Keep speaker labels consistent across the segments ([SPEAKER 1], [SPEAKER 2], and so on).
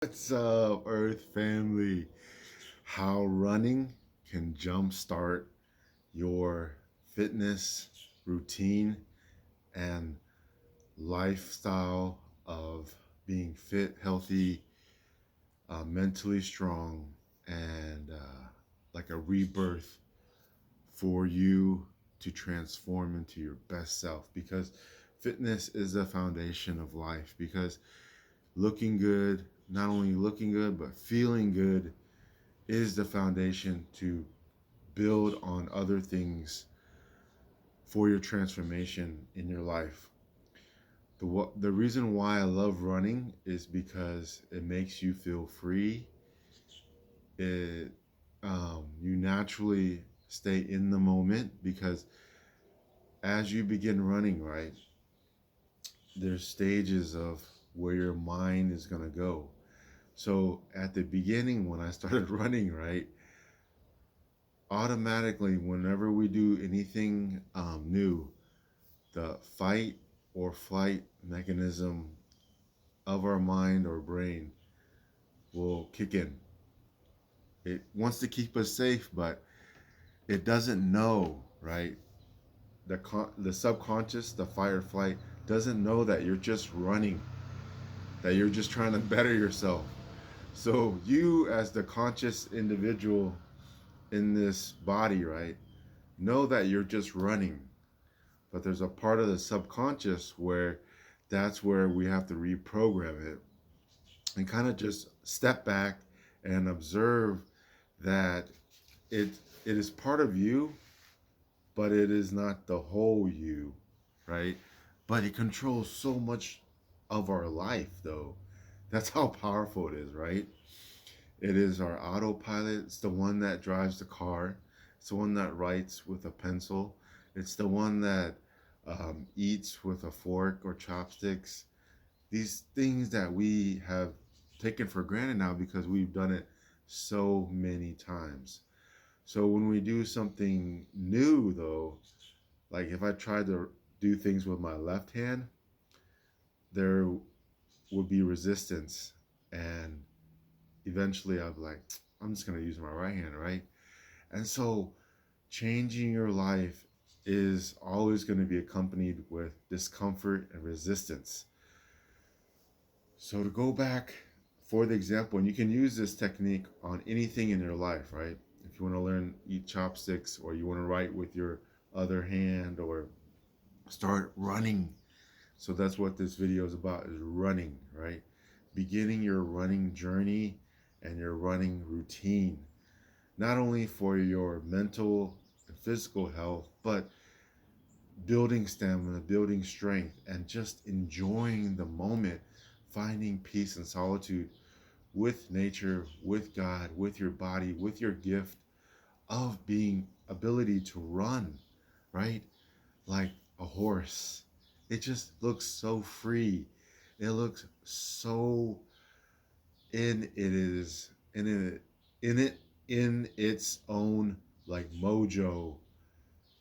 [SPEAKER 1] What's up, Earth family? How running can jumpstart your fitness routine and lifestyle of being fit, healthy, mentally strong, and like a rebirth for you to transform into your best self. Because fitness is the foundation of life. Because looking good, not only looking good, but feeling good is the foundation to build on other things for your transformation in your life. The reason why I love running is because it makes you feel free. It You naturally stay in the moment because as you begin running, right, there's stages of where your mind is gonna go. So at the beginning, when I started running, right, automatically, whenever we do anything new, the fight or flight mechanism of our mind or brain will kick in. It wants to keep us safe, but it doesn't know, right? The subconscious, the fight or flight, doesn't know that you're just running, that you're just trying to better yourself. So you, as the conscious individual in this body, right, know that you're just running. But there's a part of the subconscious where that's where we have to reprogram it and kind of just step back and observe that it it is part of you, but it is not the whole you, right? But it controls so much of our life, though. That's how powerful it is, right? It is our autopilot. It's the one that drives the car. It's the one that writes with a pencil. It's the one that eats with a fork or chopsticks. These things that we have taken for granted now because we've done it so many times. So when we do something new, though, like if I tried to do things with my left hand, there would be resistance. And eventually I'd be like, I'm just going to use my right hand, right? And so changing your life is always going to be accompanied with discomfort and resistance. So to go back for the example, and you can use this technique on anything in your life, right? If you want to learn eat chopsticks, or you want to write with your other hand, or start running. So that's what this video is about, is running, right? Beginning your running journey and your running routine, not only for your mental and physical health, but building stamina, building strength, and just enjoying the moment, finding peace and solitude with nature, with God, with your body, with your gift of being ability to run, right? Like a horse. It just looks so free. It looks so in its own like mojo,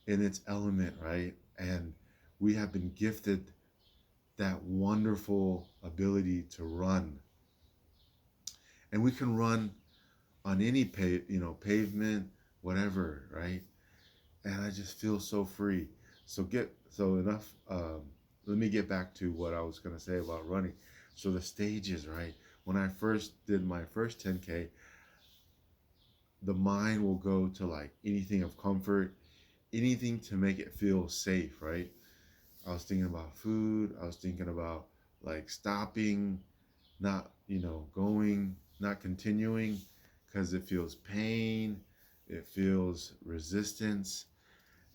[SPEAKER 1] in its element, right? And we have been gifted that wonderful ability to run. And we can run on any pavement, whatever, right? And I just feel so free. So enough. Let me get back to what I was gonna say about running. So the stages, right? When I first did my first 10K, the mind will go to like anything of comfort, anything to make it feel safe, right? I was thinking about food. I was thinking about like stopping, not going, not continuing, because it feels pain, it feels resistance.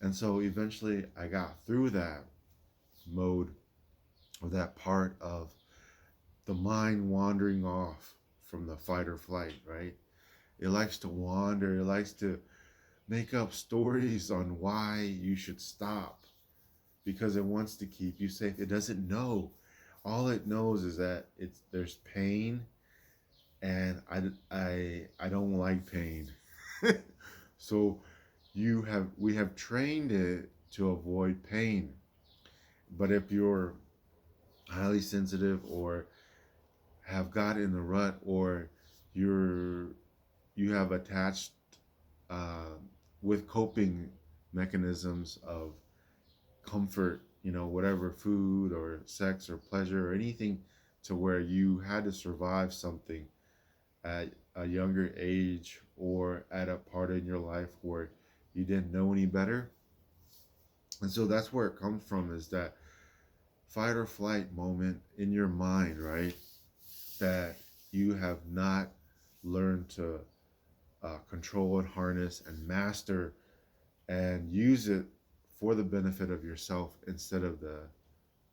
[SPEAKER 1] And so eventually I got through that mode, or that part of the mind wandering off from the fight or flight, right? It likes to wander, it likes to make up stories on why you should stop because it wants to keep you safe. It doesn't know. All it knows is that there's pain, and I don't like pain. So we have trained it to avoid pain. But if you're highly sensitive or have got in the rut, or you're you have attached uh, with coping mechanisms of comfort, whatever food or sex or pleasure or anything, to where you had to survive something at a younger age or at a part in your life where you didn't know any better. And so that's where it comes from, is that fight or flight moment in your mind, right? That you have not learned to control and harness and master and use it for the benefit of yourself instead of the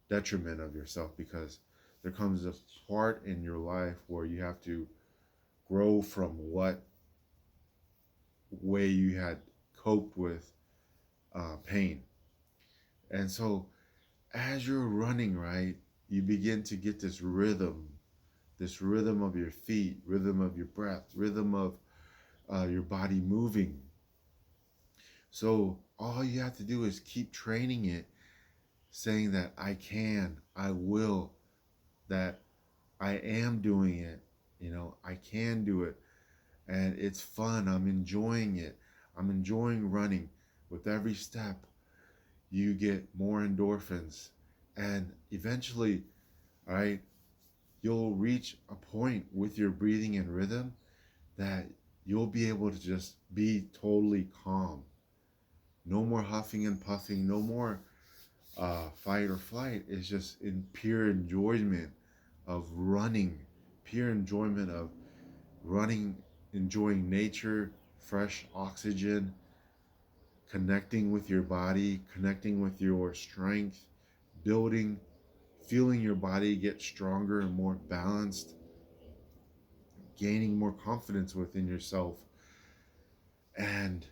[SPEAKER 1] detriment of yourself, because there comes a part in your life where you have to grow from what way you had coped with pain. And so as you're running, right, you begin to get this rhythm of your feet, rhythm of your breath, rhythm of your body moving. So all you have to do is keep training it, saying that I can, I will, that I am doing it. I can do it. And it's fun. I'm enjoying it. I'm enjoying running. With every step, you get more endorphins. And eventually, all right, you'll reach a point with your breathing and rhythm that you'll be able to just be totally calm. No more huffing and puffing. No more fight or flight. It's just in pure enjoyment of running, pure enjoyment of running, enjoying nature, fresh oxygen, connecting with your body, connecting with your strength, building, feeling your body get stronger and more balanced, gaining more confidence within yourself, and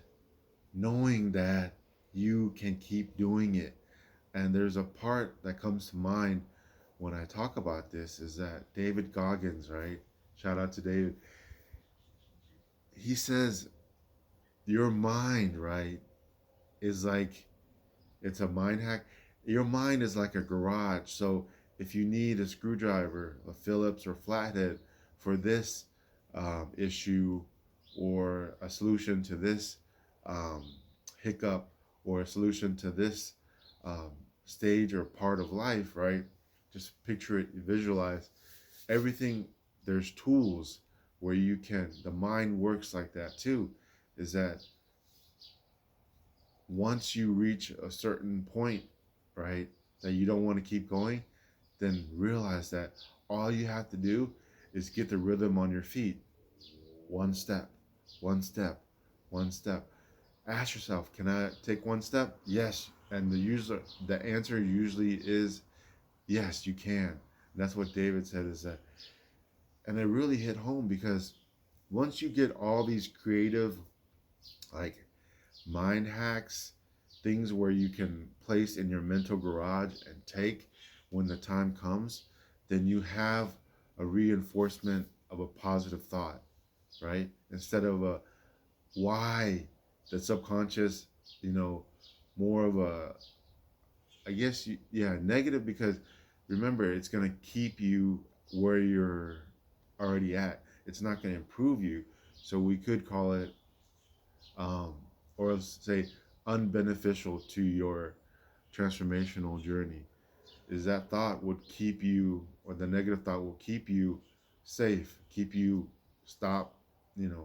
[SPEAKER 1] knowing that you can keep doing it. And there's a part that comes to mind when I talk about this, is that David Goggins, right? Shout out to David. He says your mind, right, is like, it's a mind hack. Your mind is like a garage. So if you need a screwdriver, a Phillips or flathead for this issue, or a solution to this um, hiccup, or a solution to this um, stage or part of life, right? Just picture it, visualize everything. There's tools where you can, the mind works like that too, is that once you reach a certain point, right, that you don't want to keep going, then realize that all you have to do is get the rhythm on your feet. One step, one step, one step. Ask yourself, can I take one step? Yes. And the answer usually is yes, you can. And that's what David said, is that, and it really hit home, because once you get all these creative, like, mind hacks, things where you can place in your mental garage and take when the time comes, then you have a reinforcement of a positive thought, right? Instead of a why, the subconscious, more of a, I guess, yeah, negative, because remember, it's going to keep you where you're already at. It's not going to improve you. So we could call it, um, or say, unbeneficial to your transformational journey. Is that thought would keep you, or the negative thought will keep you safe, keep you, stop,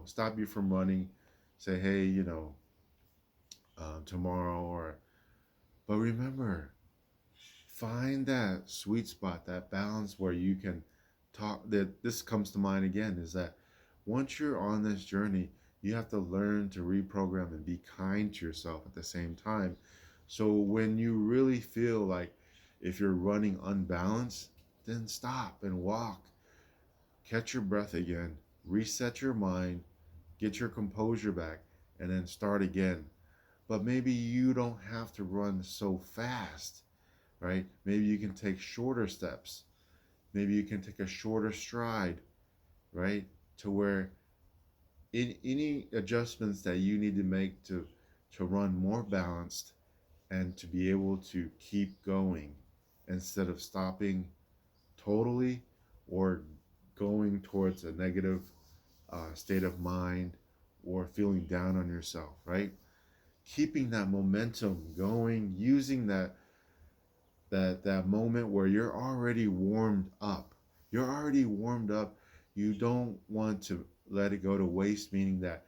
[SPEAKER 1] stop you from running. Say, hey, tomorrow, or, but remember, find that sweet spot, that balance where you can talk. That this comes to mind again, is that once you're on this journey, you have to learn to reprogram and be kind to yourself at the same time. So when you really feel like, if you're running unbalanced, then stop and walk, catch your breath again, reset your mind, get your composure back, and then start again. But maybe you don't have to run so fast, right? Maybe you can take shorter steps. Maybe you can take a shorter stride, right? To where any adjustments that you need to make to run more balanced and to be able to keep going instead of stopping totally, or going towards a negative state of mind or feeling down on yourself, right? Keeping that momentum going, using that moment where you're already warmed up. You're already warmed up. You don't want to let it go to waste, meaning that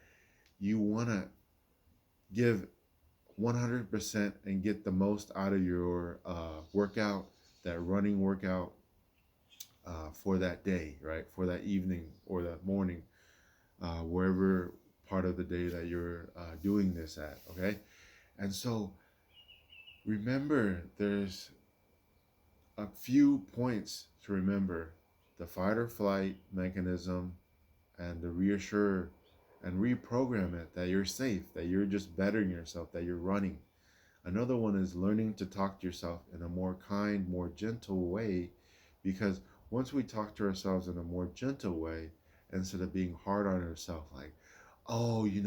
[SPEAKER 1] you want to give 100% and get the most out of your workout, that running workout for that day, right? For that evening or that morning, wherever part of the day that you're doing this at, okay? And so remember, there's a few points to remember: the fight or flight mechanism, and to reassure and reprogram it that you're safe, that you're just bettering yourself, that you're running. Another one is learning to talk to yourself in a more kind, more gentle way, because once we talk to ourselves in a more gentle way, instead of being hard on ourselves, like, oh, you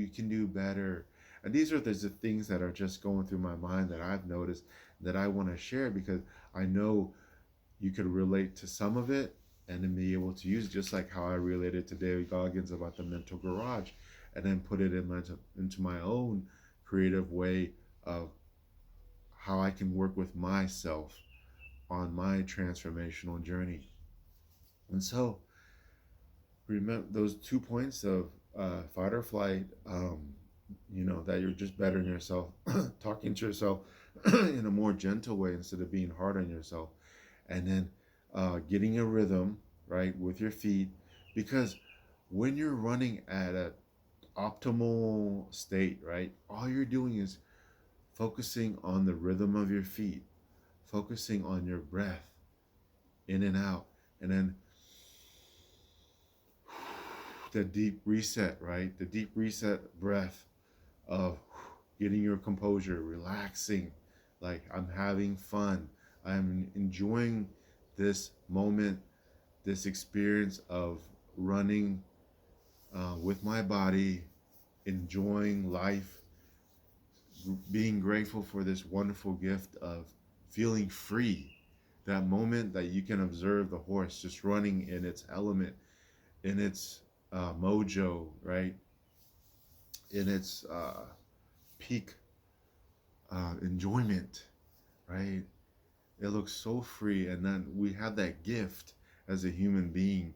[SPEAKER 1] can do better. And these are the things that are just going through my mind that I've noticed that I want to share, because I know you could relate to some of it and then be able to use it, just like how I related to David Goggins about the mental garage, and then put it into my own creative way of how I can work with myself on my transformational journey. And so remember those 2 points of fight or flight, that you're just bettering yourself, talking to yourself in a more gentle way instead of being hard on yourself. And then getting a rhythm, right, with your feet. Because when you're running at an optimal state, right, all you're doing is focusing on the rhythm of your feet, focusing on your breath in and out, and then the deep reset, right? The deep reset breath of getting your composure, relaxing, like I'm having fun. I'm enjoying this moment, this experience of running with my body, enjoying life, being grateful for this wonderful gift of feeling free. That moment that you can observe the horse just running in its element, in its mojo, right? In its peak enjoyment, right? It looks so free. And then we have that gift as a human being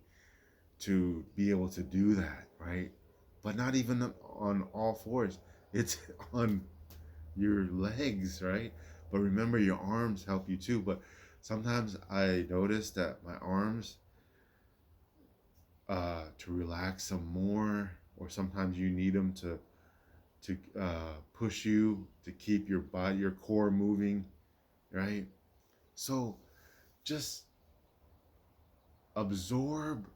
[SPEAKER 1] to be able to do that, right? But not even on all fours, it's on your legs, right? But remember, your arms help you too. But sometimes I notice that my arms, to relax some more, or sometimes you need them to push you to keep your body, your core moving, right? So just absorb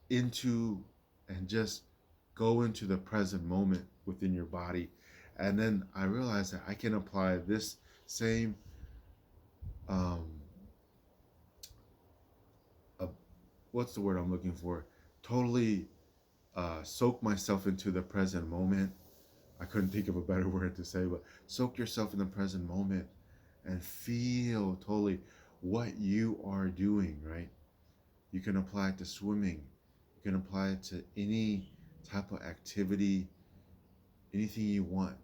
[SPEAKER 1] into and just go into the present moment within your body. And then I realized that I can apply this same um uh, what's the word I'm looking for, totally soak myself into the present moment. I couldn't think of a better word to say, but soak yourself in the present moment and feel totally what you are doing, right? You can apply it to swimming. You can apply it to any type of activity, anything you want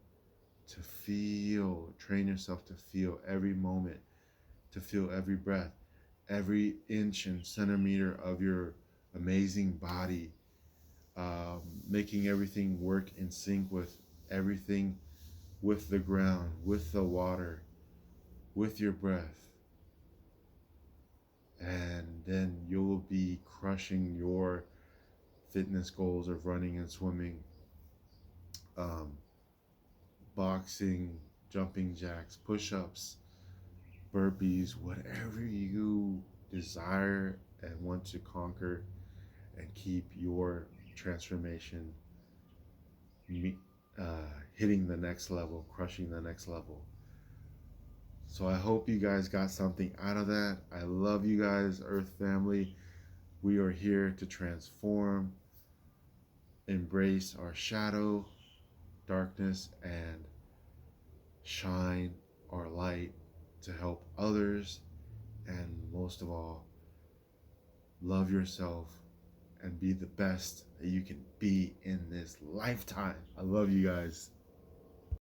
[SPEAKER 1] to feel. Train yourself to feel every moment, to feel every breath, every inch and centimeter of your amazing body, making everything work in sync with everything, with the ground, with the water, with your breath. And then you'll be crushing your fitness goals of running and swimming, um, boxing, jumping jacks, push-ups, burpees, whatever you desire and want to conquer and keep your transformation hitting the next level, crushing the next level. So I hope you guys got something out of that. I love you guys, Earth family. We are here to transform, embrace our shadow, darkness, and shine our light to help others, and most of all, love yourself, and be the best that you can be in this lifetime. I love you guys.